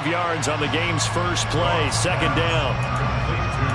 5 yards on the game's first play. Second down.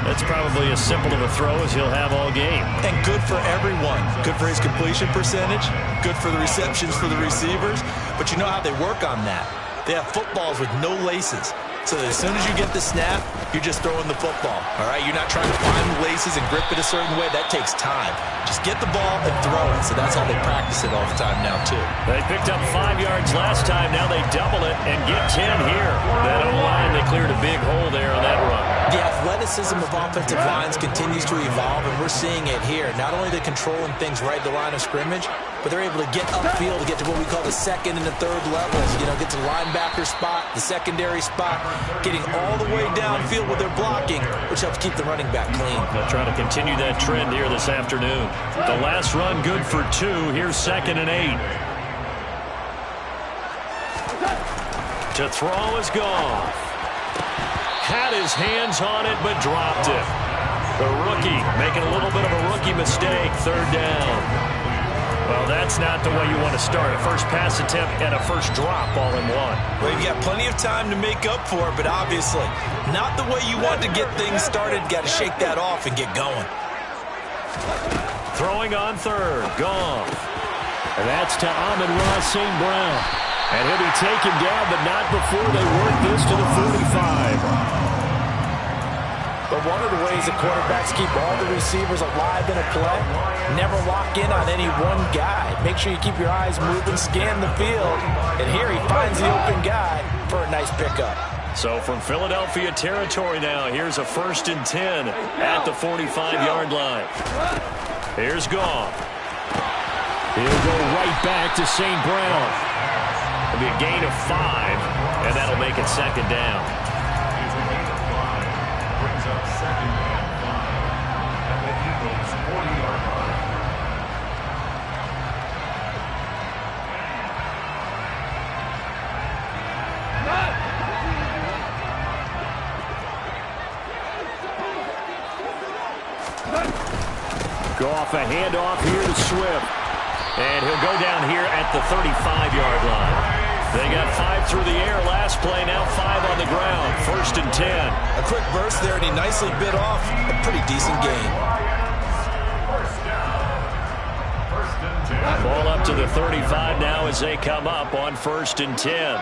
That's probably as simple of a throw as he'll have all game. And good for everyone. Good for his completion percentage. Good for the receptions for the receivers. But you know how they work on that. They have footballs with no laces. So that as soon as you get the snap, you're just throwing the football. All right? You're not trying to find the laces and grip it a certain way. That takes time. Just get the ball and throw it. So that's how they practice it all the time now, too. They picked up 5 yards last time. Now they double it and get 10 here. That O-line, they cleared a big hole there on that run. The athleticism of offensive lines continues to evolve, and we're seeing it here. Not only are they controlling things right at the line of scrimmage, but they're able to get upfield to get to what we call the second and the third levels. You know, get to the linebacker spot, the secondary spot, getting all the way downfield with their blocking, which helps keep the running back clean. They'll try to continue that trend here this afternoon. The last run good for 2. Here's 2nd and 8. To throw is gone. Had his hands on it, but dropped it. The rookie making a little bit of a rookie mistake. 3rd down. Well, that's not the way you want to start. A first pass attempt and a first drop all in one. Well, you've got plenty of time to make up for it, but obviously not the way you want to get things started. Got to shake that off and get going. Throwing on 3rd. Goff. And that's to Amon-Ra St. Brown. And he'll be taken down, but not before they work this to the 45. But one of the ways that quarterbacks keep all the receivers alive in a play, never lock in on any one guy. Make sure you keep your eyes moving, scan the field. And here he finds the open guy for a nice pickup. So from Philadelphia territory now, here's a 1st and 10 at the 45-yard line. Here's Goff. He'll go right back to St. Brown. It'll be a gain of 5, and that'll make it 2nd down. Goff, a handoff here to Swift. And he'll go down here at the 35-yard line. They got 5 through the air last play, now 5 on the ground. 1st and 10. A quick burst there, and he nicely bit off a pretty decent gain. Ball up to the 35 now as they come up on 1st and 10.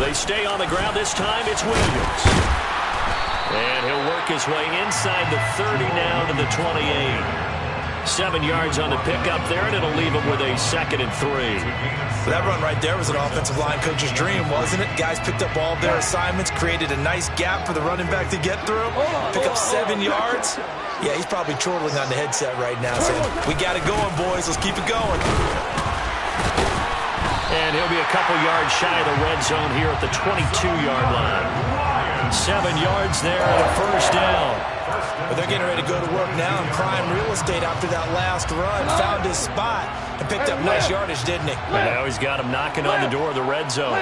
They stay on the ground. This time it's Williams. And he'll work his way inside the 30 now to the 28. 7 yards on the pickup there, and it'll leave him with a 2nd and 3. That run right there was an offensive line coach's dream, wasn't it? Guys picked up all of their assignments, created a nice gap for the running back to get through. Pick up 7 yards. Yeah, he's probably chortling on the headset right now saying, we got it going, boys. Let's keep it going. And he'll be a couple yards shy of the red zone here at the 22-yard line. 7 yards there at a 1st down. But they're getting ready to go to work now in prime real estate after that last run. Found his spot and picked up nice yardage, didn't he? And now he's got him knocking on the door of the red zone.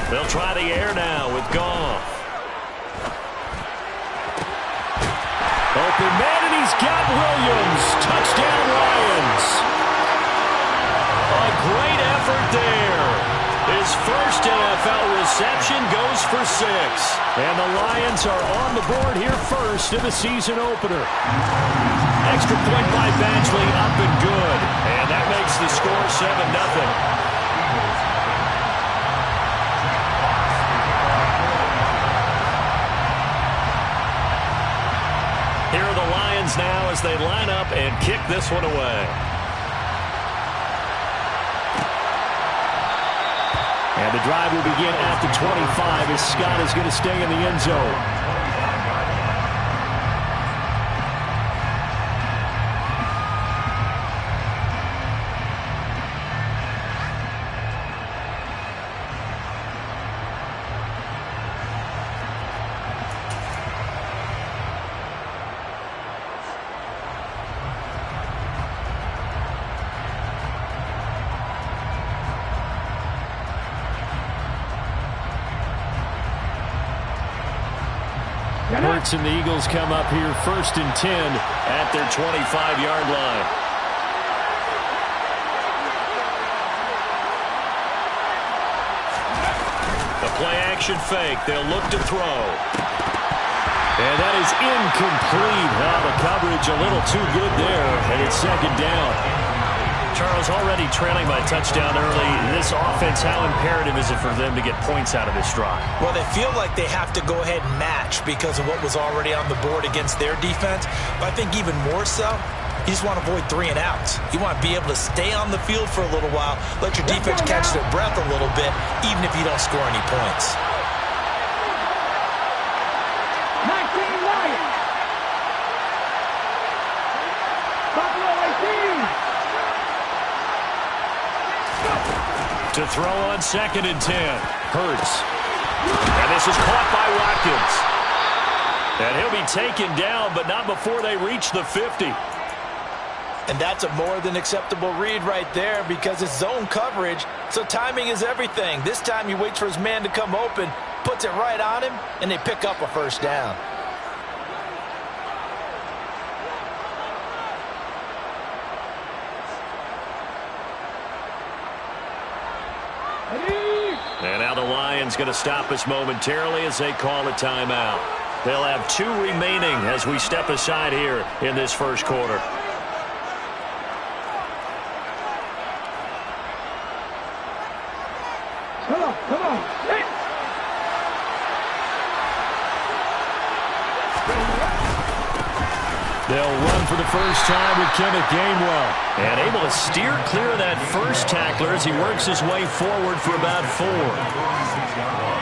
They'll try the air now with Goff. Open man, and he's got Williams. Touchdown, Lions. A great effort there. His first NFL reception goes for 6. And the Lions are on the board here first in the season opener. Extra point by Badgley, up and good. And that makes the score 7-0. Here are the Lions now as they line up and kick this one away. And the drive will begin at the 25 as Scott is going to stay in the end zone. Hurts and the Eagles come up here 1st and 10 at their 25-yard line. The play-action fake. They'll look to throw. And that is incomplete. The coverage a little too good there, and it's 2nd down. Charles, already trailing by a touchdown early. This offense, how imperative is it for them to get points out of this drive? Well, they feel like they have to go ahead and match because of what was already on the board against their defense. But I think even more so, you just want to avoid 3 and outs. You want to be able to stay on the field for a little while, let your defense catch their breath a little bit, even if you don't score any points. To throw on 2nd and 10. Hurts. And this is caught by Watkins. And he'll be taken down, but not before they reach the 50. And that's a more than acceptable read right there because it's zone coverage, so timing is everything. This time he waits for his man to come open, puts it right on him, and they pick up a 1st down. And now the Lions going to stop us momentarily as they call a timeout. They'll have 2 remaining as we step aside here in this 1st quarter. Come on. Hey. They'll run for the first time with Kenneth Gainwell. And able to steer clear of that first tackler as he works his way forward for about 4.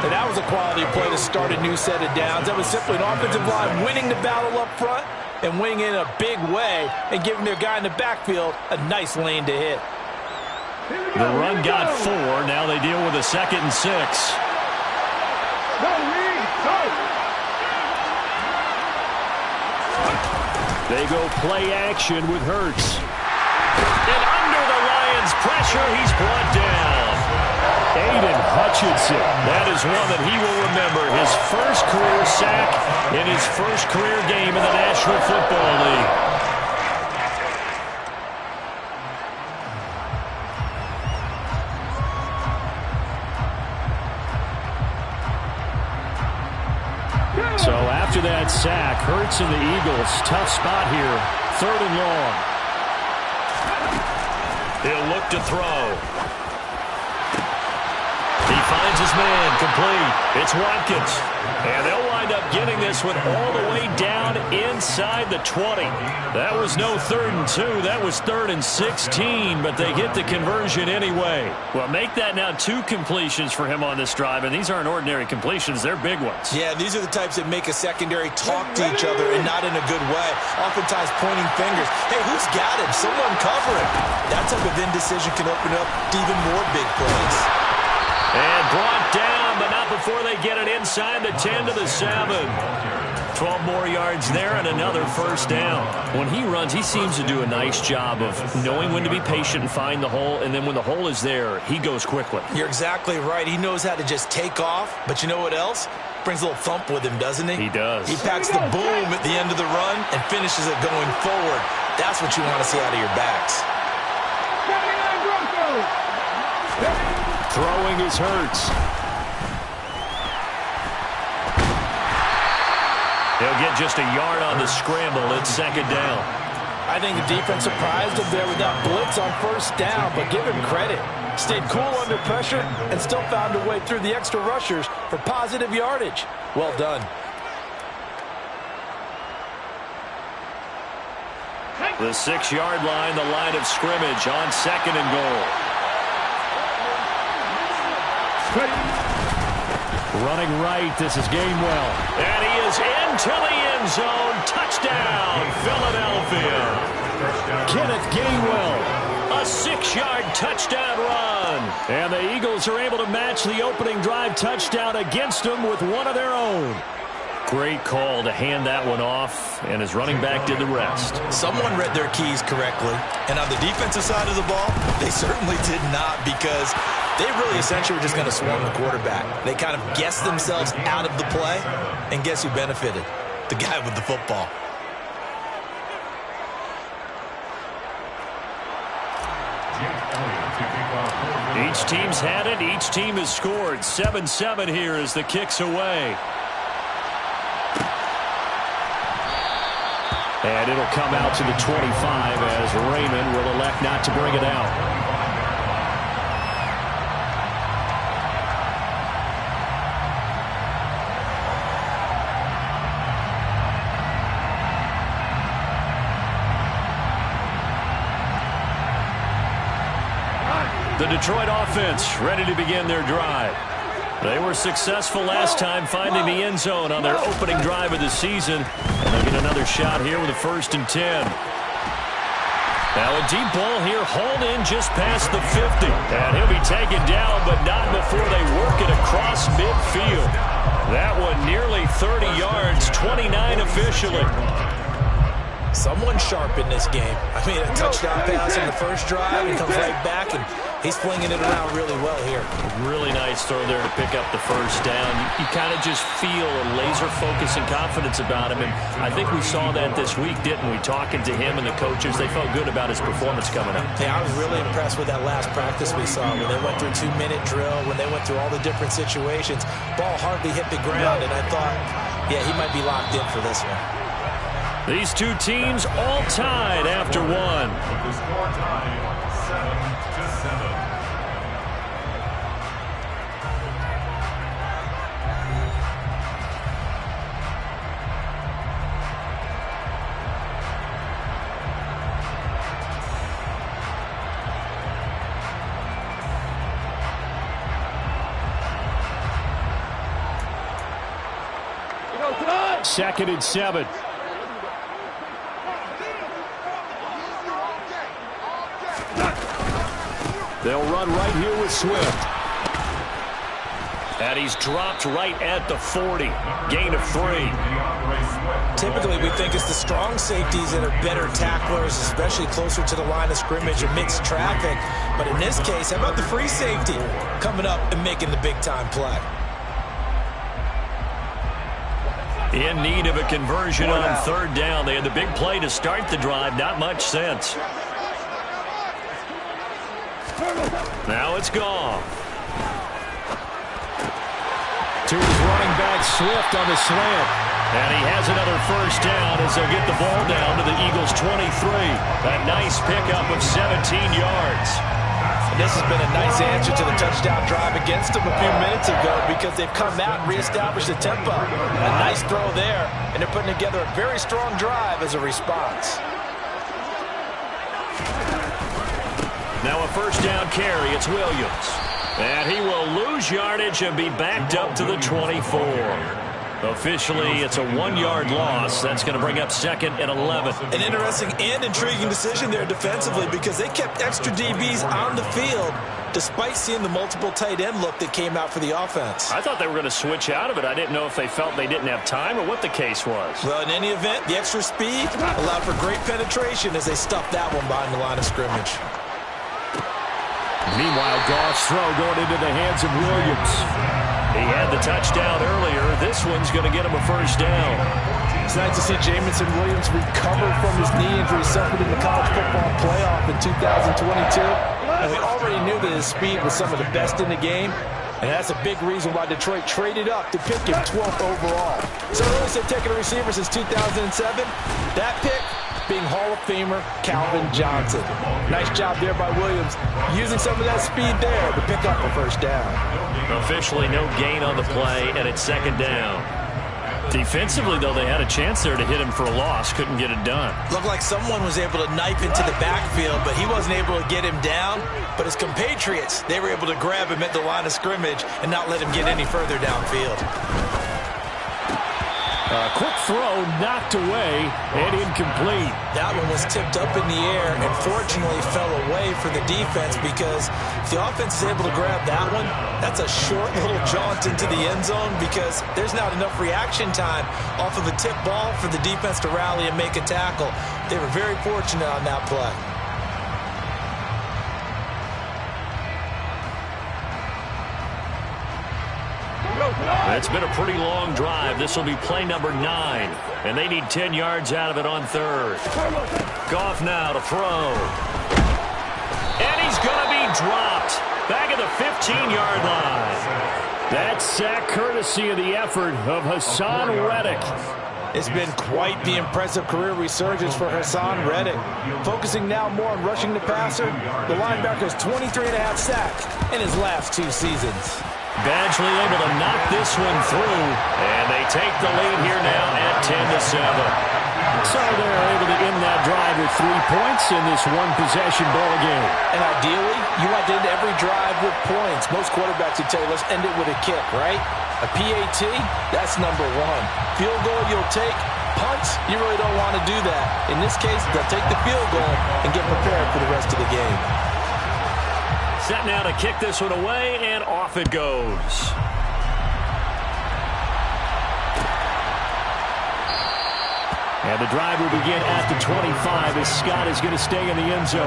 And that was a quality play to start a new set of downs. That was simply an offensive line winning the battle up front and winning in a big way and giving their guy in the backfield a nice lane to hit. The run got 4. Now they deal with a 2nd and 6. They go play action with Hurts. And under the Lions' pressure, he's brought down. Aiden Hutchinson. That is one that he will remember. His first career sack in his first career game in the National Football League. So after that sack, Hurts and the Eagles, tough spot here, 3rd and long. He'll look to throw. He finds his man, complete. It's Watkins. And they'll wind up getting this one all the way down inside the 20. That was no 3rd and 2. That was 3rd and 16, but they get the conversion anyway. Well, make that now 2 completions for him on this drive, and these aren't ordinary completions. They're big ones. Yeah, these are the types that make a secondary talk to each other and not in a good way. Oftentimes pointing fingers. Hey, who's got him? Someone cover him. That type of indecision can open up to even more big plays. And brought down, but not before they get it inside the 10 to the 7. 12 more yards there and another 1st down. When he runs, he seems to do a nice job of knowing when to be patient and find the hole, and then when the hole is there, he goes quickly. You're exactly right. He knows how to just take off, but you know what else? Brings a little thump with him, doesn't he? He does. He packs the boom at the end of the run and finishes it going forward. That's what you want to see out of your backs. Throwing is Hurts. He'll get just a yard on the scramble. It's 2nd down. I think the defense surprised him there with that blitz on 1st down, but give him credit. Stayed cool under pressure and still found a way through the extra rushers for positive yardage. Well done. The 6-yard line, the line of scrimmage on 2nd and goal. Running right, this is Gainwell. And he is into the end zone. Touchdown, Philadelphia. Kenneth Gainwell, a 6-yard touchdown run. And the Eagles are able to match the opening drive touchdown against them with one of their own. Great call to hand that one off, and his running back did the rest. Someone read their keys correctly, and on the defensive side of the ball, they certainly did not, because they really essentially were just going to swarm the quarterback. They kind of guessed themselves out of the play, and guess who benefited? the guy with the football. Each team's had it. Each team has scored. 7-7 here as the kick's away. And it'll come out to the 25 as Raymond will elect not to bring it out. The Detroit offense ready to begin their drive. They were successful last time finding the end zone on their opening drive of the season. And they'll get another shot here with a 1st and 10. Now a deep ball here, hauled in just past the 50. And he'll be taken down, but not before they work it across midfield. That one nearly 30 yards, 29 officially. Someone sharp in this game. I mean, a touchdown pass on the first drive and comes right back, and he's flinging it around really well here. Really nice throw there to pick up the first down. You kind of just feel a laser focus and confidence about him, and I think we saw that this week, didn't we? Talking to him and the coaches, they felt good about his performance coming up. Yeah, I was really impressed with that last practice we saw when they went through 2-minute drill, when they went through all the different situations. Ball hardly hit the ground, and I thought, yeah, he might be locked in for this one. These two teams all tied after one. The score tied 7-7. Second and 7. They'll run right here with Swift. And he's dropped right at the 40. Gain of 3. Typically, we think it's the strong safeties that are better tacklers, especially closer to the line of scrimmage amidst traffic. But in this case, how about the free safety coming up and making the big-time play? In need of a conversion on 3rd down. They had the big play to start the drive. Not much sense. Now it's gone. To his running back, Swift on the slant. And he has another first down as they'll get the ball down to the Eagles' 23. A nice pickup of 17 yards. And this has been a nice answer to the touchdown drive against them a few minutes ago because they've come out and reestablished the tempo. A nice throw there, and they're putting together a very strong drive as a response. Now a first down carry. It's Williams. And he will lose yardage and be backed up to the 24. Officially, it's a 1-yard loss. That's going to bring up 2nd and 11. An interesting and intriguing decision there defensively because they kept extra DBs on the field despite seeing the multiple tight end look that came out for the offense. I thought they were going to switch out of it. I didn't know if they felt they didn't have time or what the case was. Well, in any event, the extra speed allowed for great penetration as they stuffed that one behind the line of scrimmage. Meanwhile, Goff's throw going into the hands of Williams. He had the touchdown earlier. This one's going to get him a first down. It's nice to see Jameson Williams recover from his knee injury suffered in the college football playoff in 2022. And we already knew that his speed was some of the best in the game. And that's a big reason why Detroit traded up to pick him 12th overall. So Lewis had taken a receiver since 2007. That pick being Hall of Famer Calvin Johnson. Nice job there by Williams, using some of that speed there to pick up a first down. Officially no gain on the play, and it's 2nd down. Defensively, though, they had a chance there to hit him for a loss. Couldn't get it done. Looked like someone was able to knife into the backfield, but he wasn't able to get him down. But his compatriots, they were able to grab him at the line of scrimmage and not let him get any further downfield. Quick throw, knocked away, and incomplete. That one was tipped up in the air and fortunately fell away for the defense because if the offense is able to grab that one, that's a short little jaunt into the end zone because there's not enough reaction time off of a tip ball for the defense to rally and make a tackle. They were very fortunate on that play. It's been a pretty long drive. This will be play number 9, and they need 10 yards out of it on third. Goff now to throw. And he's going to be dropped back at the 15-yard line. That sack courtesy of the effort of Hassan Reddick. It's been quite the impressive career resurgence for Hassan Reddick. Focusing now more on rushing the passer, the linebacker has 23.5 sacks in his last 2 seasons. Badgley able to knock this one through, and they take the lead here now at 10-7. So they're able to end that drive with 3 points in this one-possession ball game. And ideally, you want to end every drive with points. Most quarterbacks would tell you, let's end it with a kick, right? A PAT, that's number 1. Field goal you'll take. Punts, you really don't want to do that. In this case, they'll take the field goal and get prepared for the rest of the game. Set now to kick this one away, and off it goes. And the drive will begin at the 25 as Scott is going to stay in the end zone.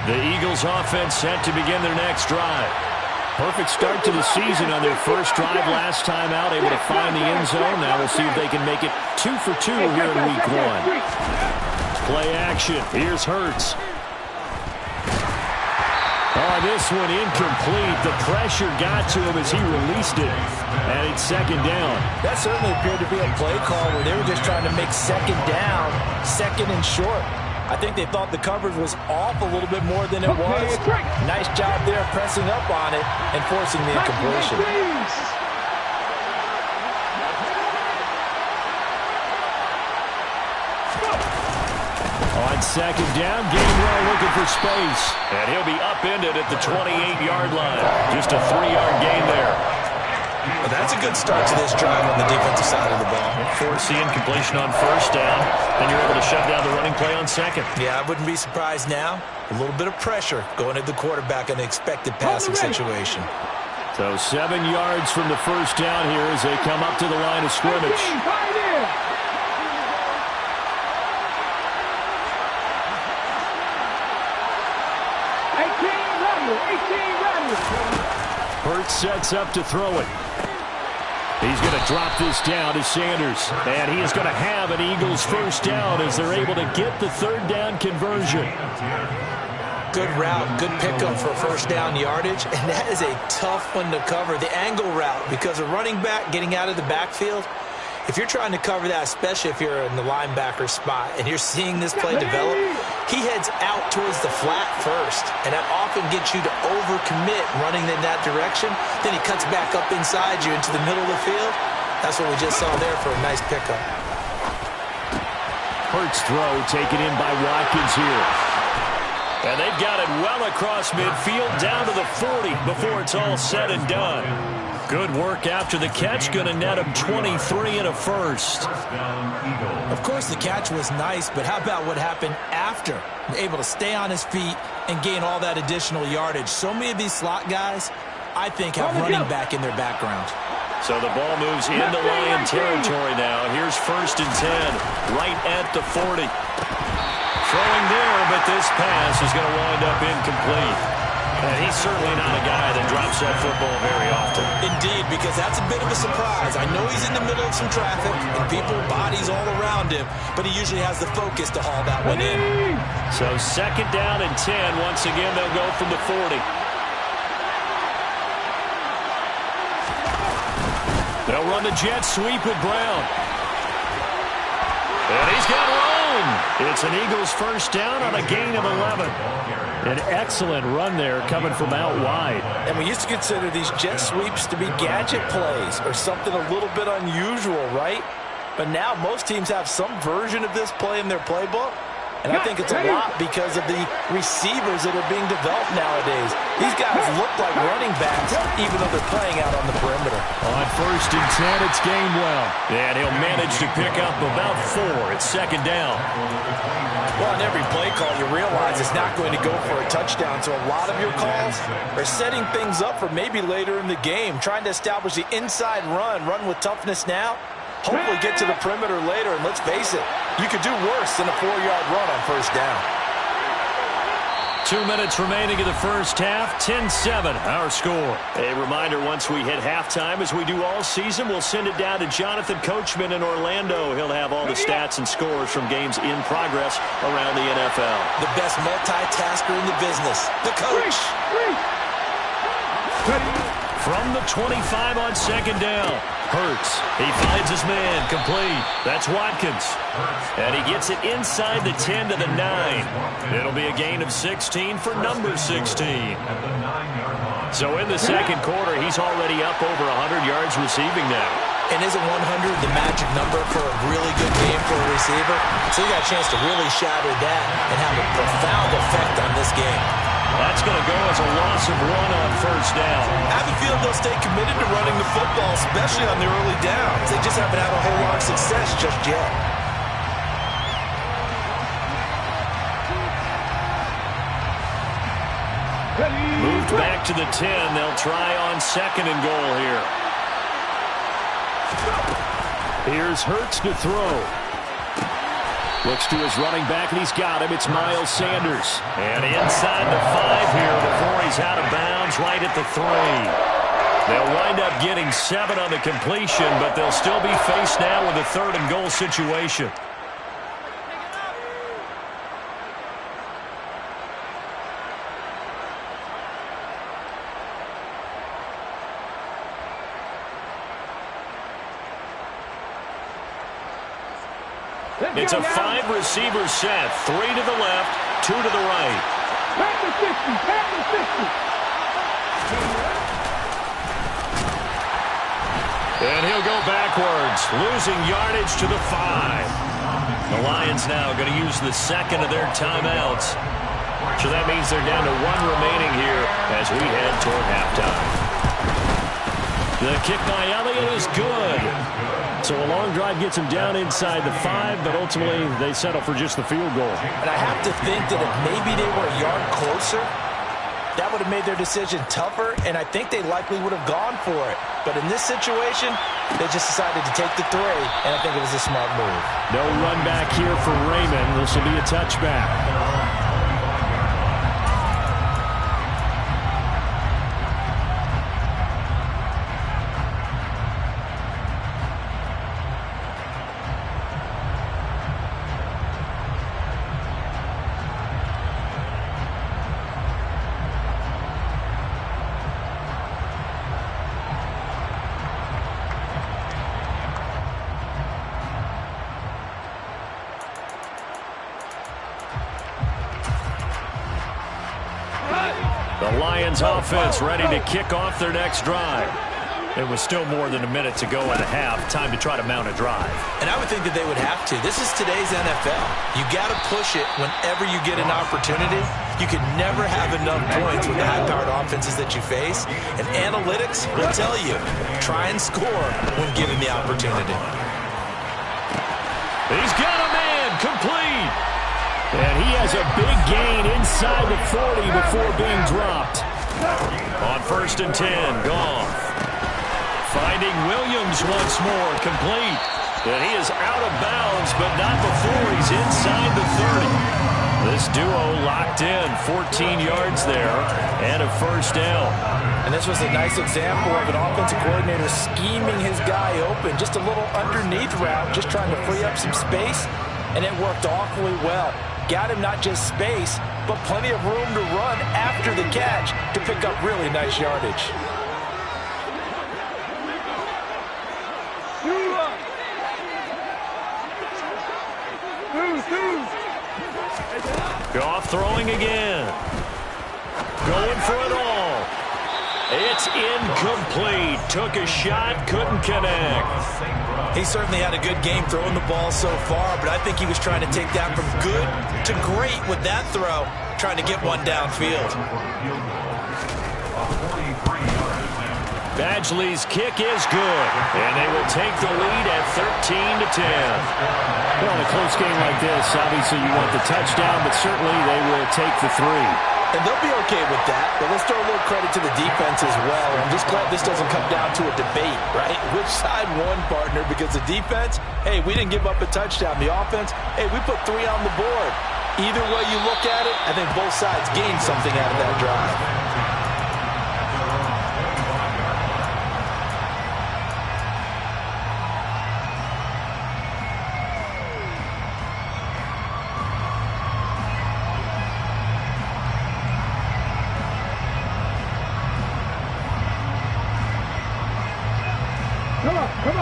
The Eagles offense set to begin their next drive. Perfect start to the season on their first drive last time out, able to find the end zone. Now we'll see if they can make it 2 for 2 here in week 1. Play action. Here's Hurts. Oh, this one incomplete. The pressure got to him as he released it. And it's second down. That certainly appeared to be a play call where they were just trying to make second down, second and short. I think they thought the coverage was off a little bit more than it was. Nice job there pressing up on it and forcing the incompletion. On second down, Gainwell looking for space. And he'll be upended at the 28-yard line. Just a 3-yard gain there. Well, that's a good start to this drive on the defensive side of the ball. Force the incompletion on first down, and you're able to shut down the running play on second. Yeah, I wouldn't be surprised now. A little bit of pressure going at the quarterback in an expected passing situation. So 7 yards from the first down here as they come up to the line of scrimmage. Hurts sets up to throw it. He's going to drop this down to Sanders. And he is going to have an Eagles first down as they're able to get the third down conversion. Good route, good pickup for first down yardage. And that is a tough one to cover. The angle route, because a running back getting out of the backfield, if you're trying to cover that, especially if you're in the linebacker spot and you're seeing this play develop, he heads out towards the flat first, and that often gets you to overcommit running in that direction. Then he cuts back up inside you into the middle of the field. That's what we just saw there for a nice pickup. Hurts throw taken in by Watkins here. And they've got it well across midfield down to the 40 before it's all said and done. Good work after the catch, going to net him 23 and a first. Of course, the catch was nice, but how about what happened after? Able to stay on his feet and gain all that additional yardage. So many of these slot guys, I think, have running back in their background. So the ball moves into Lion territory now. Here's 1st and 10, right at the 40. Throwing there, but this pass is going to wind up incomplete. And he's certainly not a guy that drops that football very often. Indeed, because that's a bit of a surprise. I know he's in the middle of some traffic and people, bodies all around him, but he usually has the focus to haul that one in. So 2nd down and 10. Once again, they'll go from the 40. They'll run the jet sweep with Brown. And he's got room. It's an Eagles first down on a gain of 11. An excellent run there coming from out wide. And we used to consider these jet sweeps to be gadget plays or something a little bit unusual, right? But now most teams have some version of this play in their playbook. And I think it's a lot because of the receivers that are being developed nowadays. These guys look like running backs, even though they're playing out on the perimeter. On 1st and 10, it's Gainwell. And he'll manage to pick up about 4. It's 2nd down. Well, on every play call, you realize it's not going to go for a touchdown. So a lot of your calls are setting things up for maybe later in the game, trying to establish the inside run with toughness now. Hopefully get to the perimeter later, and let's face it, You could do worse than a 4-yard run on first down. 2 minutes remaining in the first half, 10-7, our score. A reminder, once we hit halftime, as we do all season, we'll send it down to Jonathan Coachman in Orlando. He'll have all the stats and scores from games in progress around the NFL. The best multitasker in the business, the coach. From the 25 on second down, Hurts. He finds his man, complete. That's Watkins. And he gets it inside the 10 to the 9. It'll be a gain of 16 for number 16. So in the second quarter, he's already up over 100 yards receiving now. And isn't 100 the magic number for a really good game for a receiver? So you got a chance to really shatter that and have a profound effect on this game. That's going to go as a loss of 1 on first down. I have a feeling they'll stay committed to running the football, especially on the early downs. They just haven't had a whole lot of success just yet. Moved back to the 10. They'll try on second and goal here. Here's Hurts to throw. Looks to his running back, and he's got him. It's Miles Sanders. And inside the 5 here before he's out of bounds, right at the 3. They'll wind up getting 7 on the completion, but they'll still be faced now with a 3rd and goal situation. It's a 5-receiver set. 3 to the left, 2 to the right. Back to 60, back to 60. And he'll go backwards, losing yardage to the 5. The Lions now going to use the second of their timeouts. So that means they're down to 1 remaining here as we head toward halftime. The kick by Elliott is good. So a long drive gets him down inside the 5, but ultimately they settle for just the field goal. And I have to think that if maybe they were a yard closer, that would have made their decision tougher, and I think they likely would have gone for it. But in this situation, they just decided to take the 3, and I think it was a smart move. No run back here for Raymond. This will be a touchback. The Lions offense ready to kick off their next drive. It was still more than a minute to go in a half. Time to try to mount a drive. And I would think that they would have to. This is today's NFL. You got to push it whenever you get an opportunity. You can never have enough points with the high-powered offenses that you face. And analytics will tell you, try and score when given the opportunity. He's got a man, complete. And he has a big gain inside the 40 before being dropped. On 1st and 10, Goff. Finding Williams once more, complete. And he is out of bounds, but not before he's inside the 30. This duo locked in, 14 yards there, and a first down. And this was a nice example of an offensive coordinator scheming his guy open. Just a little underneath route, just trying to free up some space, and it worked awfully well. Got him not just space, but plenty of room to run after the catch to pick up really nice yardage. Goff throwing again. Going for it all. It's incomplete. Took a shot, couldn't connect. He certainly had a good game throwing the ball so far, but I think he was trying to take that from good to great with that throw, trying to get one downfield. Badgley's kick is good, and they will take the lead at 13-10. Well, in a close game like this, obviously you want the touchdown, but certainly they will take the 3. And they'll be okay with that, but let's throw a little credit to the defense as well. I'm just glad this doesn't come down to a debate, right? Which side won, partner? Because the defense, hey, we didn't give up a touchdown. The offense, hey, we put 3 on the board. Either way you look at it, I think both sides gained something out of that drive.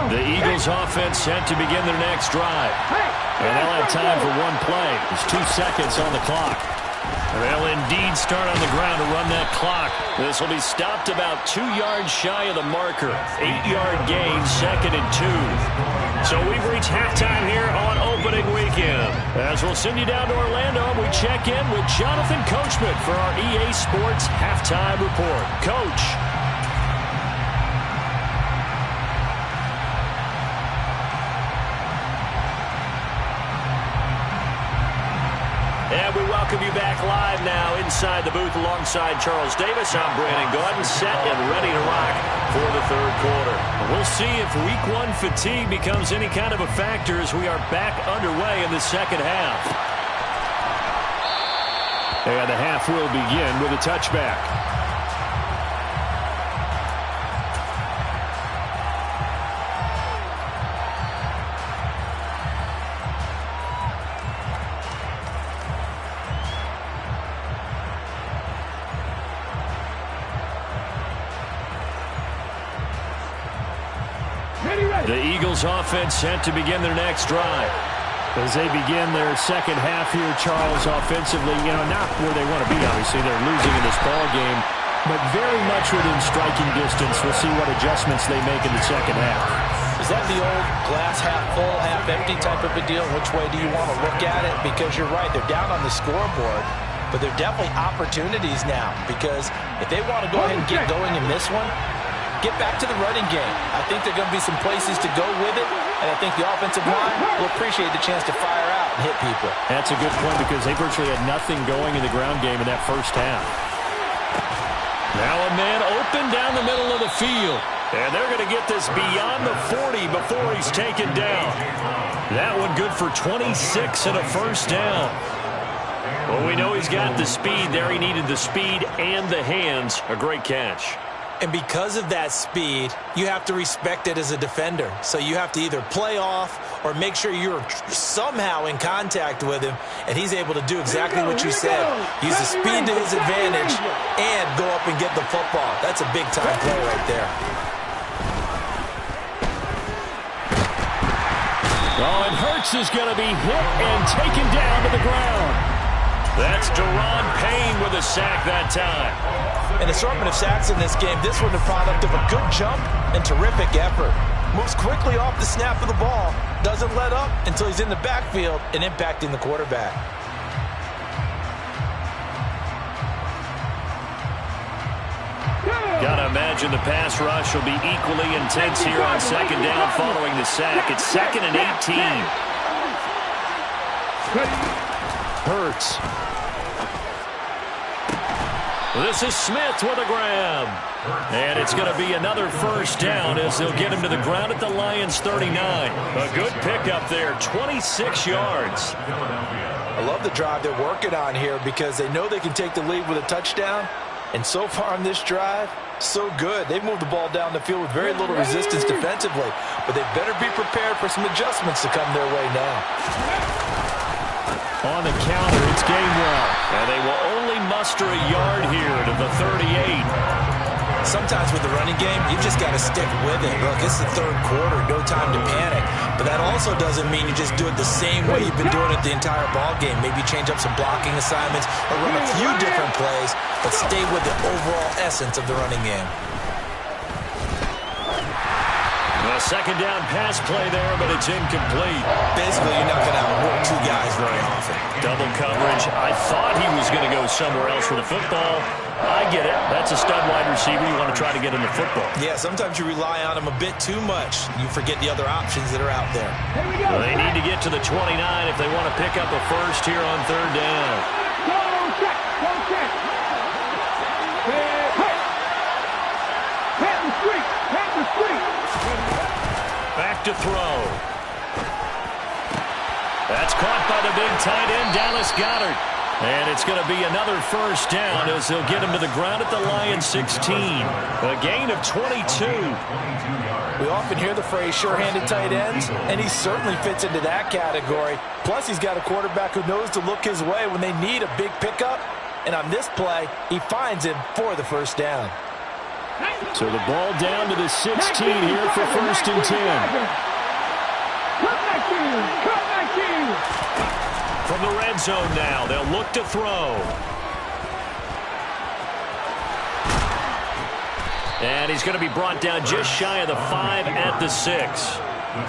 The Eagles offense set to begin their next drive. And they'll have time for one play. There's 2 seconds on the clock. They'll indeed start on the ground to run that clock. This will be stopped about 2 yards shy of the marker. 8-yard gain, 2nd and 2. So we've reached halftime here on opening weekend. As we'll send you down to Orlando, we check in with Jonathan Coachman for our EA Sports Halftime Report. Coach. And we welcome you back live now inside the booth alongside Charles Davis. I'm Brandon Gaudin, set and ready to rock for the 3rd quarter. We'll see if Week 1 fatigue becomes any kind of a factor as we are back underway in the 2nd half. And the half will begin with a touchback. The Eagles offense set to begin their next drive. As they begin their 2nd half here, Charles, offensively, not where they want to be, obviously. They're losing in this ball game, but very much within striking distance. We'll see what adjustments they make in the 2nd half. Is that the old glass half full, half empty type of a deal? Which way do you want to look at it? Because you're right, they're down on the scoreboard, but they're definitely opportunities now. Because if they want to go ahead and get going in this one, get back to the running game. I think there are going to be some places to go with it, and I think the offensive line will appreciate the chance to fire out and hit people. That's a good point because they virtually had nothing going in the ground game in that 1st half. Now a man open down the middle of the field. And they're going to get this beyond the 40 before he's taken down. That one good for 26 and a 1st down. Well, we know he's got the speed there. He needed the speed and the hands. A great catch. And because of that speed, you have to respect it as a defender. So you have to either play off or make sure you're somehow in contact with him, and he's able to do exactly what you said. Use the speed to his advantage and go up and get the football. That's a big-time play right there. Oh, and Hurts is going to be hit and taken down to the ground. That's Daron Payne with a sack that time. An assortment of sacks in this game. This one the product of a good jump and terrific effort. Moves quickly off the snap of the ball. Doesn't let up until he's in the backfield and impacting the quarterback. Gotta imagine the pass rush will be equally intense here on 2nd down following the sack. It's 2nd and 18. Hurts. This is Smith with a grab. And it's going to be another 1st down as they'll get him to the ground at the Lions' 39. A good pickup there, 26 yards. I love the drive they're working on here because they know they can take the lead with a touchdown. And so far on this drive, so good. They've moved the ball down the field with very little resistance defensively. But they better be prepared for some adjustments to come their way now. On the counter, it's Gainwell. And they will only muster a yard here to the 38. Sometimes with the running game, you just got to stick with it. Look, it's the 3rd quarter, no time to panic. But that also doesn't mean you just do it the same way you've been doing it the entire ball game. Maybe change up some blocking assignments or run a few different plays, but stay with the overall essence of the running game. The second down pass play there, but it's incomplete. Basically, you're not going to outwork two guys very often. Double coverage. I thought he was going to go somewhere else for the football. I get it. That's a stud wide receiver. You want to try to get him the football. Yeah, sometimes you rely on him a bit too much. You forget the other options that are out there. Well, they need to get to the 29 if they want to pick up a first here on third down. Go check. Go check. Pat the street. Pat the street. Back to throw. That's caught by the big tight end, Dallas Goedert. And it's going to be another first down as they'll get him to the ground at the Lions 16. A gain of 22. We often hear the phrase sure-handed tight ends, and he certainly fits into that category. Plus, he's got a quarterback who knows to look his way when they need a big pickup. And on this play, he finds him for the first down. So the ball down to the 16 here for first and 10. Cut back in. Cut back in. From the red zone now, they'll look to throw. And he's going to be brought down just shy of the 5 at the 6.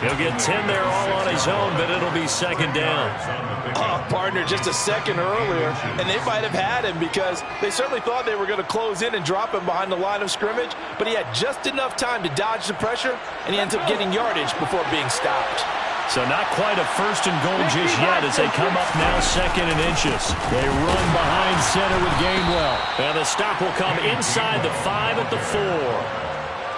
He'll get 10 there all on his own, but it'll be second down. Partner, just a second earlier, and they might have had him because they certainly thought they were going to close in and drop him behind the line of scrimmage, but he had just enough time to dodge the pressure, and he ends up getting yardage before being stopped. So not quite a first and goal just yet as they come up now second and inches. They run behind center with Gainwell. And the stop will come inside the 5 at the 4.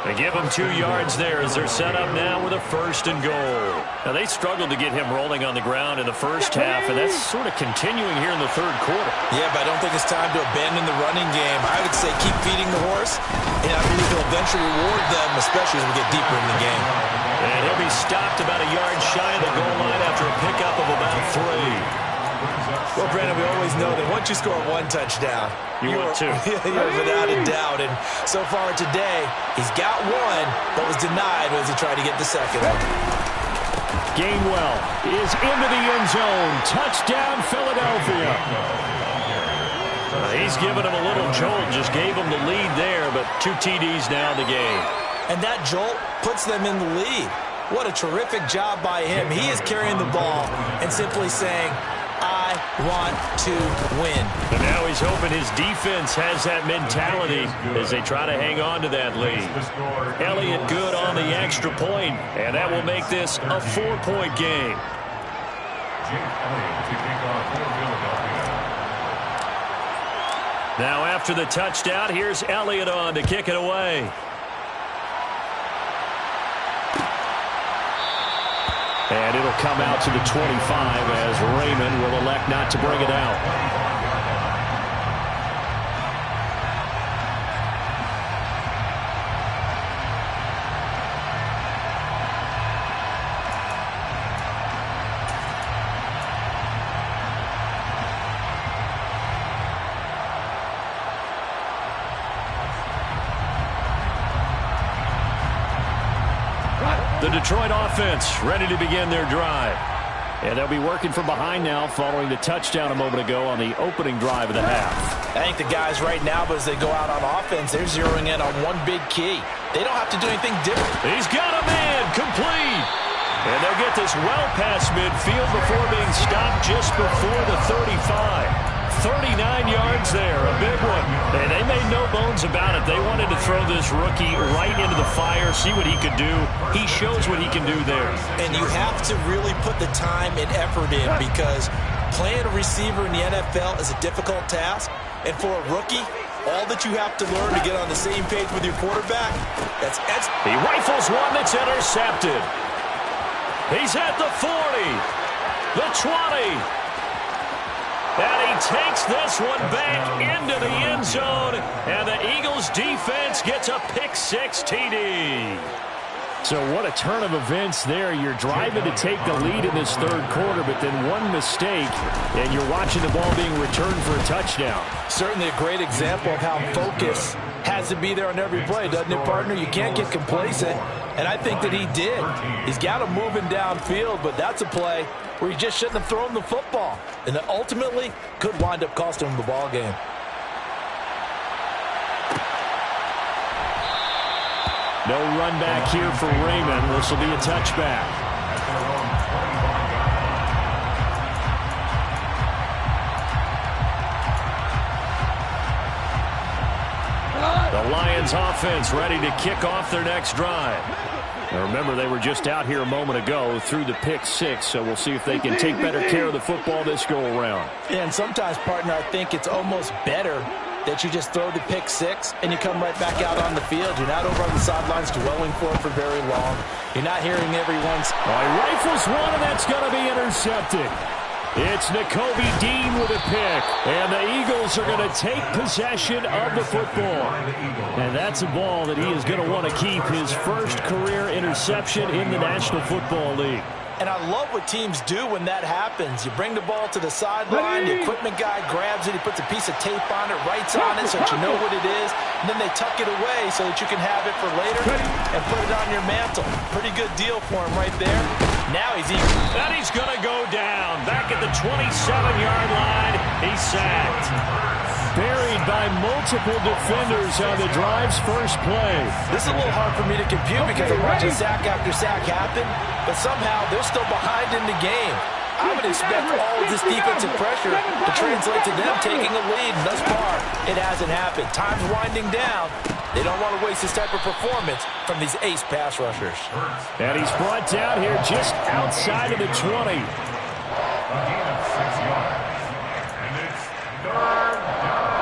They give him 2 yards there as they're set up now with a first and goal. Now they struggled to get him rolling on the ground in the first half, and that's sort of continuing here in the third quarter. Yeah, but I don't think it's time to abandon the running game. I would say keep feeding the horse, and I believe he'll eventually reward them, especially as we get deeper in the game. And he'll be stopped about a yard shy of the goal line after a pickup of about 3. Well, Brandon, we always know that once you score 1 touchdown, you want 2. You're without a doubt. And so far today, he's got 1, but was denied as he tried to get the second. Gainwell is into the end zone. Touchdown, Philadelphia. He's given him a little jolt, just gave him the lead there, but 2 TDs now in the game. And that jolt puts them in the lead. What a terrific job by him. He is carrying the ball and simply saying, I want to win. And now he's hoping his defense has that mentality as they try to hang on to that lead. Elliott good on the extra point, and that will make this a 4-point game. Now after the touchdown, here's Elliott on to kick it away. And it'll come out to the 25 as Raymond will elect not to bring it out. The Detroit offense ready to begin their drive. And they'll be working from behind now following the touchdown a moment ago on the opening drive of the half. I think the guys right now, but as they go out on offense, they're zeroing in on one big key. They don't have to do anything different. He's got a man complete. And they'll get this well past midfield before being stopped just before the 35. 39 yards there, a big one. And they made no bones about it. They wanted to throw this rookie right into the fire, see what he could do. He shows what he can do there. And you have to really put the time and effort in because playing a receiver in the NFL is a difficult task. And for a rookie, all that you have to learn to get on the same page with your quarterback, that's he rifles one that's intercepted. He's at the 40, the 20. And he takes this one back into the end zone. And the Eagles defense gets a pick-6 TD. So what a turn of events there. You're driving to take the lead in this third quarter, but then one mistake, and you're watching the ball being returned for a touchdown. Certainly a great example of how focus has to be there on every play, doesn't it, partner? You can't get complacent, and I think that he did. He's got him moving downfield, but that's a play where he just shouldn't have thrown the football, and that ultimately could wind up costing him the ball game. No run back here for Raymond. This will be a touchback. The Lions offense ready to kick off their next drive. Now remember, they were just out here a moment ago through the pick 6, so we'll see if they can take better care of the football this go-around. Yeah, and sometimes, partner, I think it's almost better that you just throw the pick 6 and you come right back out on the field. You're not over on the sidelines dwelling for it for very long. You're not hearing everyone's... He rifles one, and that's going to be intercepted. It's Nakobe Dean with a pick, and the Eagles are going to take possession of the football. And that's a ball that he is going to want to keep, his first career interception in the National Football League. And I love what teams do when that happens. You bring the ball to the sideline, the equipment guy grabs it, he puts a piece of tape on it, writes on it so that you know what it is, and then they tuck it away so that you can have it for later and put it on your mantle. Pretty good deal for him right there. Now he's even. And he's going to go down. Back at the 27-yard line, he's sacked. Buried by multiple defenders on the drive's first play. This is a little hard for me to compute because I'm watching sack after sack happen, but somehow they're still behind in the game. I would expect all of this defensive pressure to translate to them taking a lead, and thus far, it hasn't happened. Time's winding down. They don't want to waste this type of performance from these ace pass rushers. And he's brought down here just outside of the 20. A gain of 6 yards. And it's third down.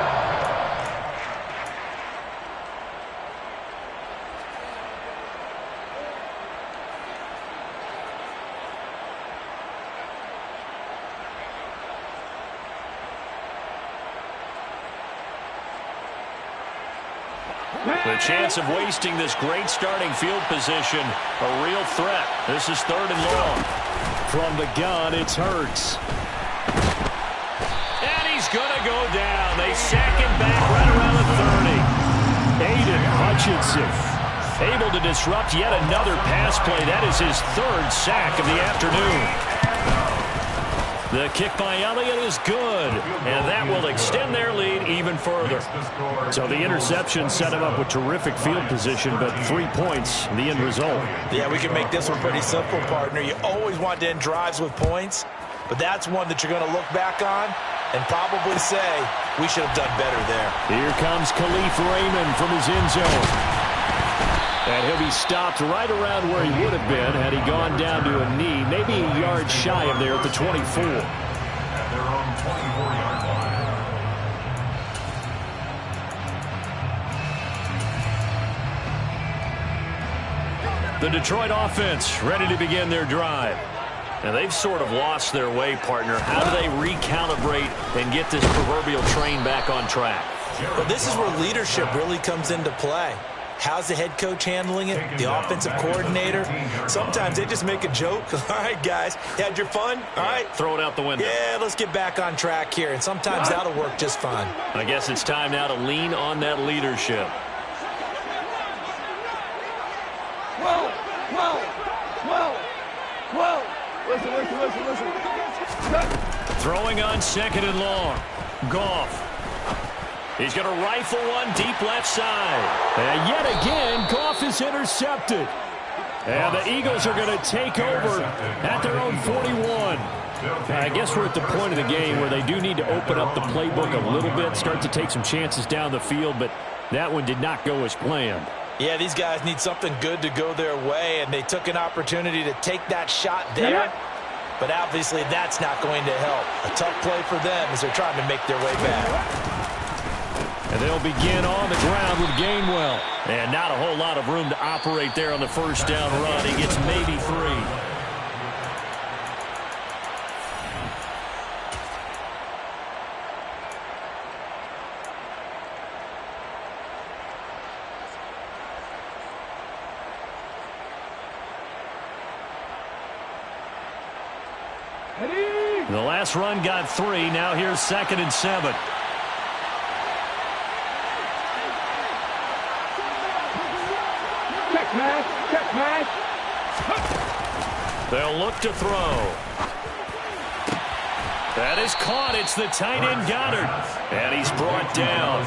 The chance of wasting this great starting field position, a real threat. This is 3rd and long. From the gun, it's Hurts. And he's going to go down. They sack him back right around the 30. Aiden Hutchinson able to disrupt yet another pass play. That is his 3rd sack of the afternoon. The kick by Elliott is good, and that will extend their lead even further. So the interception set him up with terrific field position, but 3 points, the end result. Yeah, we can make this one pretty simple, partner. You always want to end drives with points, but that's one that you're going to look back on and probably say, we should have done better there. Here comes Khalif Raymond from his end zone. And he'll be stopped right around where he would have been had he gone down to a knee, maybe a yard shy of there at the 24. At their own 24-yard line. The Detroit offense ready to begin their drive. And they've sort of lost their way, partner. How do they recalibrate and get this proverbial train back on track? Well, this is where leadership really comes into play. How's the head coach handling it? The offensive coordinator? Sometimes they just make a joke. All right, guys, you had your fun? All right. Throw it out the window. Yeah, let's get back on track here. And sometimes that'll work just fine. I guess it's time now to lean on that leadership. Whoa, whoa, whoa, whoa. Listen. Throwing on 2nd and long. Goff. He's going to rifle one deep left side. And yet again, Goff is intercepted. And the Eagles are going to take over at their own 41. I guess we're at the point of the game where they do need to open up the playbook a little bit, start to take some chances down the field, but that one did not go as planned. Yeah, these guys need something good to go their way, and they took an opportunity to take that shot there. But obviously that's not going to help. A tough play for them as they're trying to make their way back. And they'll begin on the ground with Gainwell. And not a whole lot of room to operate there on the first down run. He gets maybe 3. The last run got 3. Now here's 2nd and 7. Check match. They'll look to throw. That is caught. It's the tight end Goddard. And he's brought down.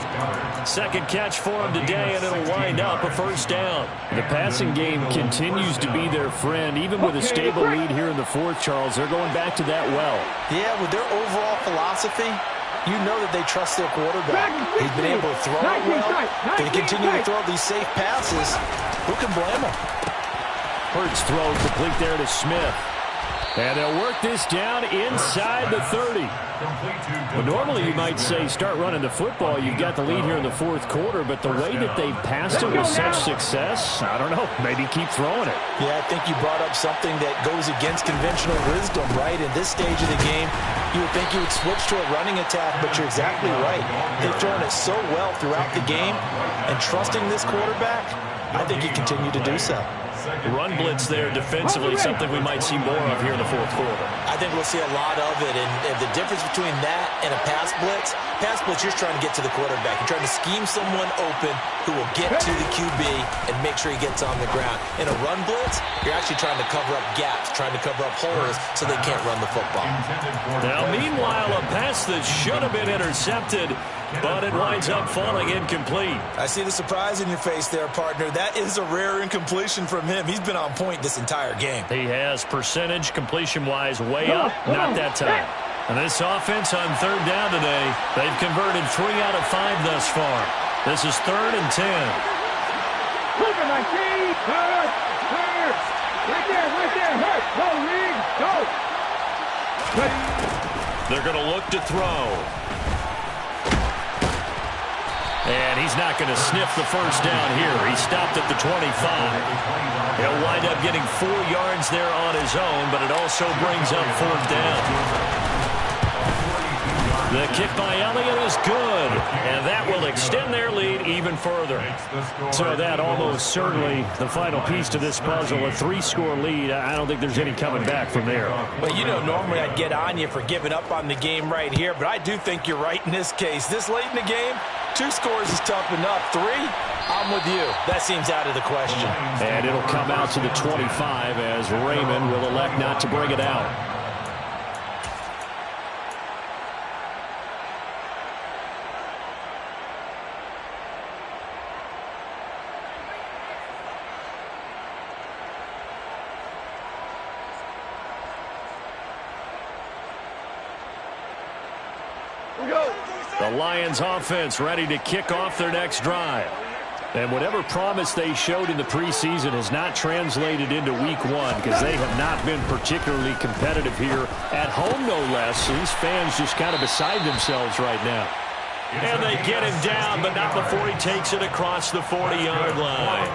Second catch for him today, and it'll wind up a first down. The passing game continues to be their friend. Even with a stable lead here in the fourth, Charles, they're going back to that well. Yeah, with their overall philosophy, you know that they trust their quarterback. He's been able to throw it well. They continue to throw these safe passes. Who can blame them? Hurts throw complete there to Smith. And they'll work this down inside the 30. Well, normally you might say start running the football. You've got the lead here in the fourth quarter, but the way that they've passed it with such success, I don't know, maybe keep throwing it. Yeah, I think you brought up something that goes against conventional wisdom, right? In this stage of the game, you would think you would switch to a running attack, but you're exactly right. They've thrown it so well throughout the game, and trusting this quarterback, I think you continue to do so. Run blitz there defensively, something we might see more of here in the fourth quarter. I think we'll see a lot of it, and the difference between that and a pass blitz, you're trying to get to the quarterback. You're trying to scheme someone open who will get to the QB and make sure he gets on the ground. In a run blitz, you're actually trying to cover up gaps, trying to cover up holes so they can't run the football. Now, meanwhile, a pass that should have been intercepted, but it winds up falling incomplete. I see the surprise in your face there, partner. That is a rare incompletion from him. He's been on point this entire game. He has percentage completion-wise way up, not that time. And this offense on third down today, they've converted 3 out of 5 thus far. This is 3rd and 10. Right there, hurt. Go, Reed, go. They're going to look to throw. And he's not going to sniff the first down here. He stopped at the 25. He'll wind up getting 4 yards there on his own, but it also brings up 4th down. The kick by Elliott is good, and that will extend their lead even further. So that almost certainly the final piece to this puzzle, a 3-score lead. I don't think there's any coming back from there. Well, you know, normally I'd get on you for giving up on the game right here, but I do think you're right in this case. This late in the game, 2 scores is tough enough. 3, I'm with you. That seems out of the question. And it'll come out to the 25 as Raymond will elect not to bring it out. The Lions offense ready to kick off their next drive. And whatever promise they showed in the preseason has not translated into week 1 because they have not been particularly competitive here at home, no less. These fans just kind of beside themselves right now. And they get him down, but not before he takes it across the 40-yard line.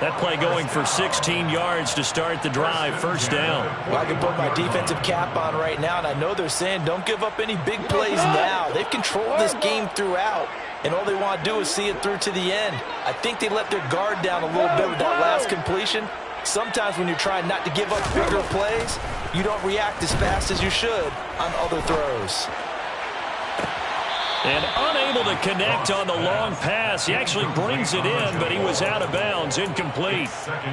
That play going for 16 yards to start the drive, first down. Well, I can put my defensive cap on right now, and I know they're saying don't give up any big plays now. They've controlled this game throughout, and all they want to do is see it through to the end. I think they let their guard down a little bit with that last completion. Sometimes when you're trying not to give up bigger plays, you don't react as fast as you should on other throws. And unable to connect on the long pass. He actually brings it in, but he was out of bounds, incomplete.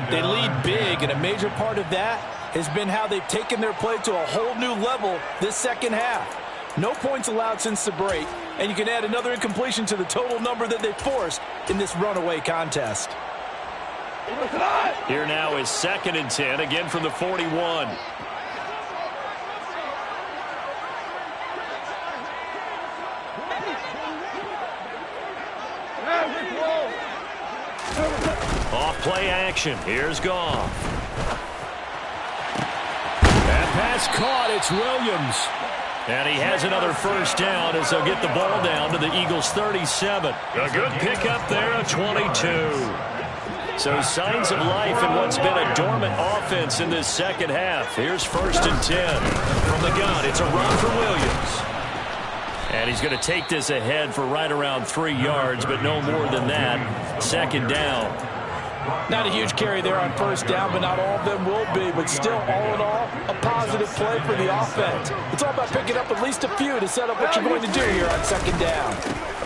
They lead big, and a major part of that has been how they've taken their play to a whole new level this second half. No points allowed since the break, and you can add another incompletion to the total number that they forced in this runaway contest. Here now is 2nd and 10, again from the 41. Off play action. Here's Goff. That pass caught. It's Williams. And he has another first down as they'll get the ball down to the Eagles' 37. A good pickup there of 22. So signs of life in what's been a dormant offense in this second half. Here's 1st and 10. From the gun, it's a run for Williams. And he's going to take this ahead for right around 3 yards, but no more than that. 2nd down. Not a huge carry there on first down, but not all of them will be. But still, all in all, a positive play for the offense. It's all about picking up at least a few to set up what you're going to do here on 2nd down.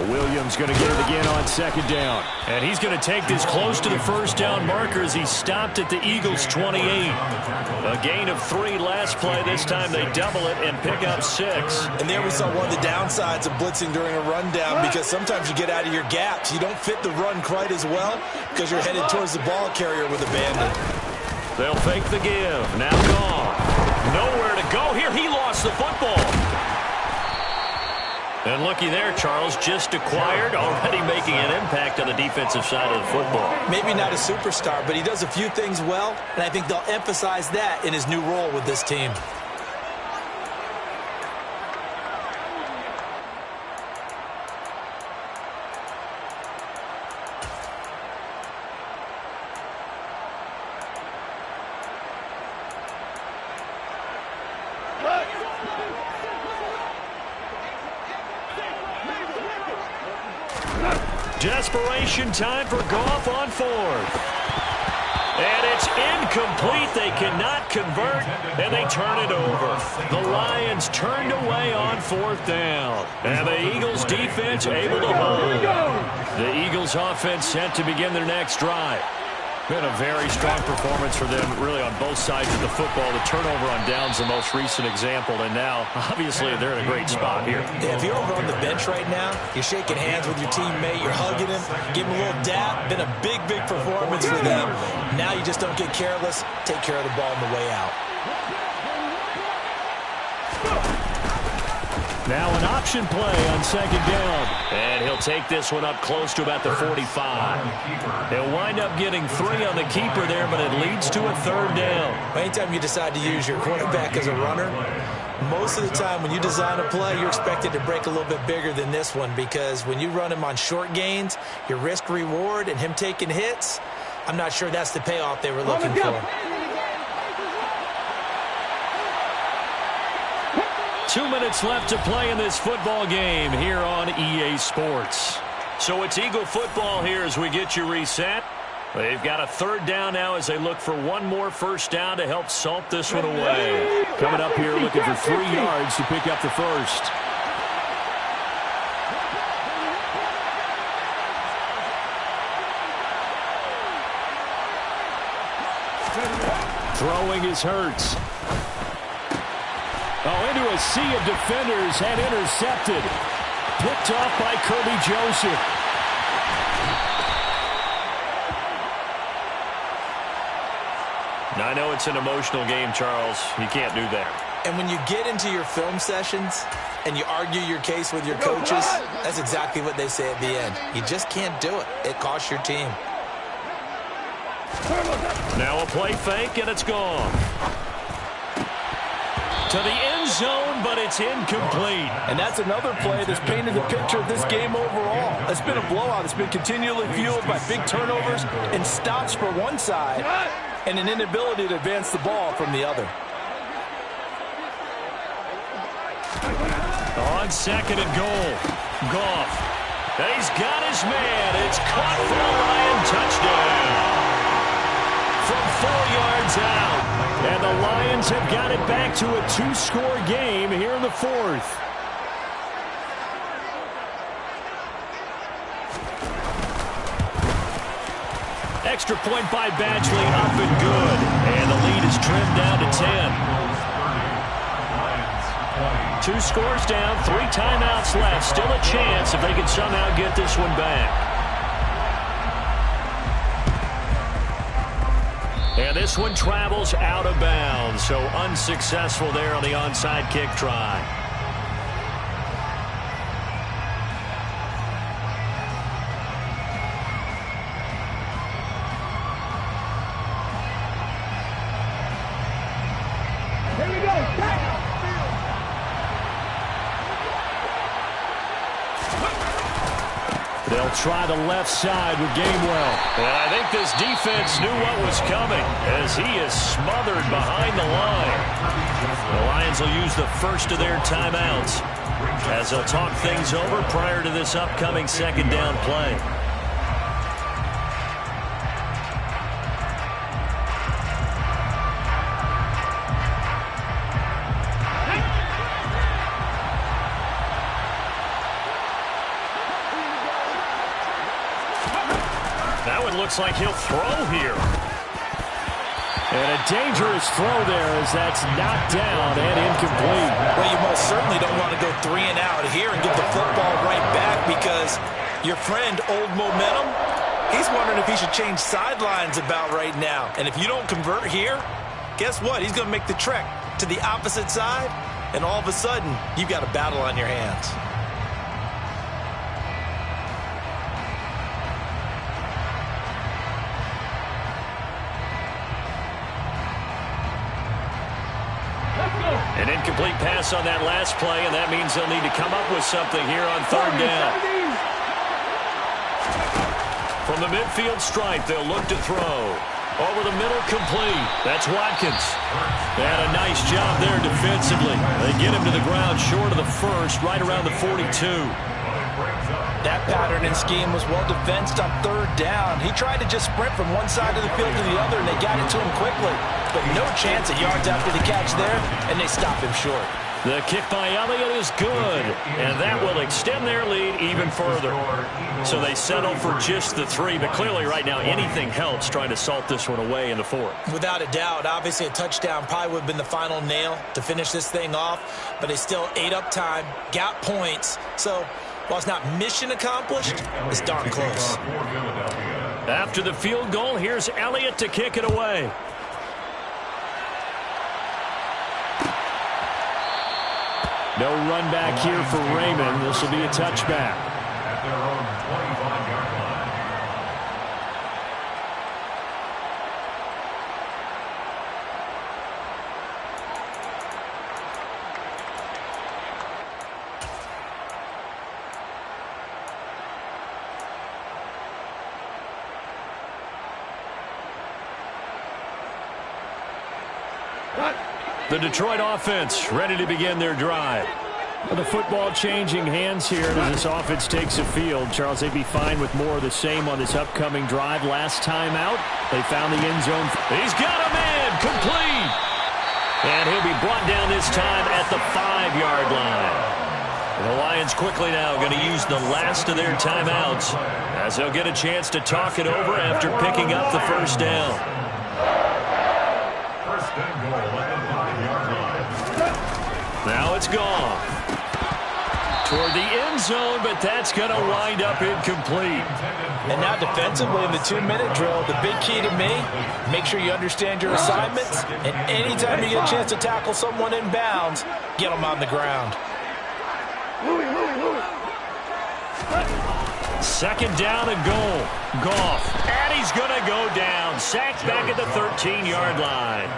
Williams going to get it again on second down. And he's going to take this close to the first down marker as he stopped at the Eagles' 28. A gain of 3 last play. This time they double it and pick up 6. And there we saw one of the downsides of blitzing during a rundown, because sometimes you get out of your gaps. You don't fit the run quite as well because you're headed towards the ball carrier with a bandit. They'll fake the give. Now gone. Nowhere to go here. He lost the football. And looky there, Charles, just acquired, already making an impact on the defensive side of the football. Maybe not a superstar, but he does a few things well, and I think they'll emphasize that in his new role with this team. Desperation time for Goff on 4th. And it's incomplete. They cannot convert, and they turn it over. The Lions turned away on 4th down. And the Eagles defense able to hold. The Eagles offense set to begin their next drive. Been a very strong performance for them, really, on both sides of the football. The turnover on downs, the most recent example, and now, obviously, they're in a great spot here. Yeah, if you're over on the bench right now, you're shaking hands with your teammate, you're hugging him, giving him a little dap. Been a big, big performance for them. Now you just don't get careless. Take care of the ball on the way out. Now an option play on second down. And he'll take this one up close to about the 45. They'll wind up getting 3 on the keeper there, but it leads to a 3rd down. Anytime you decide to use your quarterback as a runner, most of the time when you design a play, you're expected to break a little bit bigger than this one, because when you run him on short gains, your risk-reward and him taking hits, I'm not sure that's the payoff they were looking for. 2 minutes left to play in this football game here on EA Sports. So it's Eagle football here as we get you reset. They've got a 3rd down now as they look for one more first down to help salt this one away. Coming up here looking for 3 yards to pick up the first. Throwing is Hurts. Oh, into a sea of defenders and intercepted. Picked off by Kirby Joseph. Now, I know it's an emotional game, Charles. You can't do that. And when you get into your film sessions and you argue your case with your coaches, that's exactly what they say at the end. You just can't do it. It costs your team. Now a play fake, and it's gone. To the end zone, but it's incomplete. And that's another play that's painted the picture of this game overall. It's been a blowout. It's been continually fueled by big turnovers and stops for one side and an inability to advance the ball from the other. On 2nd and goal, Goff. He's got his man. It's caught for a Lion touchdown. From 4 yards out. And the Lions have got it back to a 2-score game here in the 4th. Extra point by Badgley, up and good. And the lead is trimmed down to 10. 2 scores down, 3 timeouts left. Still a chance if they can somehow get this one back. And this one travels out of bounds, so unsuccessful there on the onside kick try. Here we go. They'll try the left side with Gainwell. And I think this defense knew what was coming as he is smothered behind the line. The Lions will use the first of their timeouts as they'll talk things over prior to this upcoming 2nd down play. looks like he'll throw here. And a dangerous throw there as that's knocked down and incomplete. Well, you most certainly don't want to go 3 and out here and get the football right back because your friend, Old Momentum, he's wondering if he should change sidelines about right now. And if you don't convert here, guess what? He's going to make the trek to the opposite side, and all of a sudden, you've got a battle on your hands. An incomplete pass on that last play, and that means they'll need to come up with something here on 3rd down. From the midfield stripe, they'll look to throw. Over the middle, complete. That's Watkins. They had a nice job there defensively. They get him to the ground short of the first, right around the 42. That pattern and scheme was well defensed on 3rd down. He tried to just sprint from one side of the field to the other, and they got it to him quickly. But no chance at yards after the catch there, and they stopped him short. The kick by Elliott is good, and that will extend their lead even further. So they settle for just the 3, but clearly right now anything helps trying to salt this one away in the 4th. Without a doubt, obviously a touchdown probably would have been the final nail to finish this thing off, but they still ate up time, got points. So while it's not mission accomplished, it's darn close. After the field goal, here's Elliott to kick it away. No run back here for Raymond. This will be a touchback. At their own 25-yard line. The Detroit offense ready to begin their drive. Well, the football changing hands here as this offense takes the field. Charles, they'd be fine with more of the same on this upcoming drive. Last time out, they found the end zone. He's got a man, complete. And he'll be brought down this time at the 5-yard line. The Lions quickly now going to use the last of their timeouts as they'll get a chance to talk it over after picking up the first down. First and goal at the 5-yard line. Now it's gone toward the end zone, but that's going to wind up incomplete. And now defensively in the 2-minute drill, the big key to me, make sure you understand your assignments, and anytime you get a chance to tackle someone in bounds, get them on the ground. 2nd down and goal. Goff, and he's going to go down. Sacked back at the 13-yard line.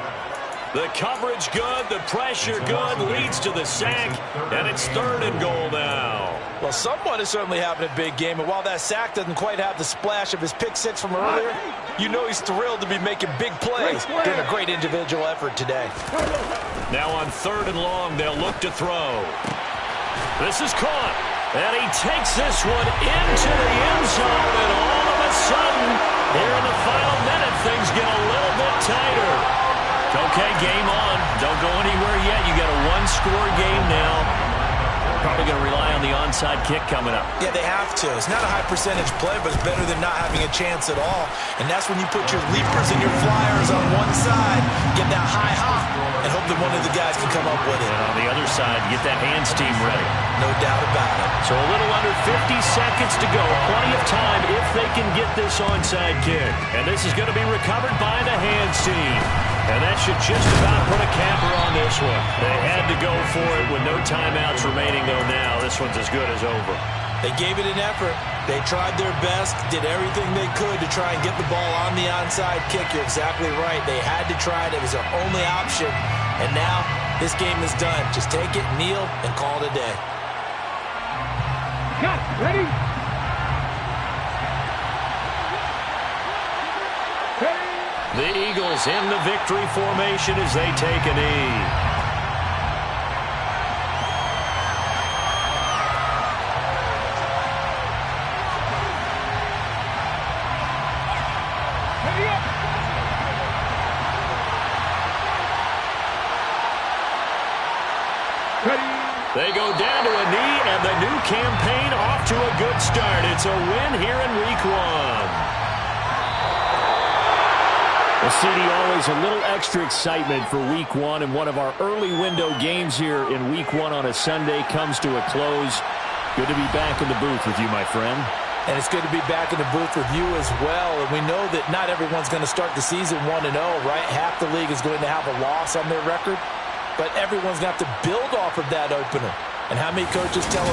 The coverage good, the pressure good, leads to the sack, and it's 3rd and goal now. Well, someone is certainly having a big game, and while that sack doesn't quite have the splash of his pick 6 from earlier, you know he's thrilled to be making big plays. Doing a great individual effort today. Now on 3rd and long, they'll look to throw. This is caught, and he takes this one into the end zone, and all of a sudden, here in the final minute, things get a little bit tighter. Okay, game on. Don't go anywhere yet. You got a 1-score game now. Probably going to rely on the onside kick coming up. Yeah, they have to. It's not a high percentage play, but it's better than not having a chance at all. And that's when you put your leapers and your flyers on one side, get that high hop, and hope that one of the guys can come up with it. And on the other side, get that hands team ready. No doubt about it. So a little under 50 seconds to go. Plenty of time if they can get this onside kick. And this is going to be recovered by the hands team. And that should just about put a capper on this one. They had to go for it with no timeouts remaining, though now this one's as good as over. They gave it an effort. They tried their best, did everything they could to try and get the ball on the onside kick. You're exactly right. They had to try it. It was their only option. And now this game is done. Just take it, kneel, and call it a day. Cut. Ready? The Eagles in the victory formation as they take a knee. Ready up. Ready. They go down to a knee, and the new campaign off to a good start. It's a win here in Week 1. Well, CD, always a little extra excitement for Week 1, and one of our early window games here in Week 1 on a Sunday comes to a close. Good to be back in the booth with you, my friend. And it's good to be back in the booth with you as well. And we know that not everyone's going to start the season 1-0, right? Half the league is going to have a loss on their record. But everyone's going to have to build off of that opener. And how many coaches tell us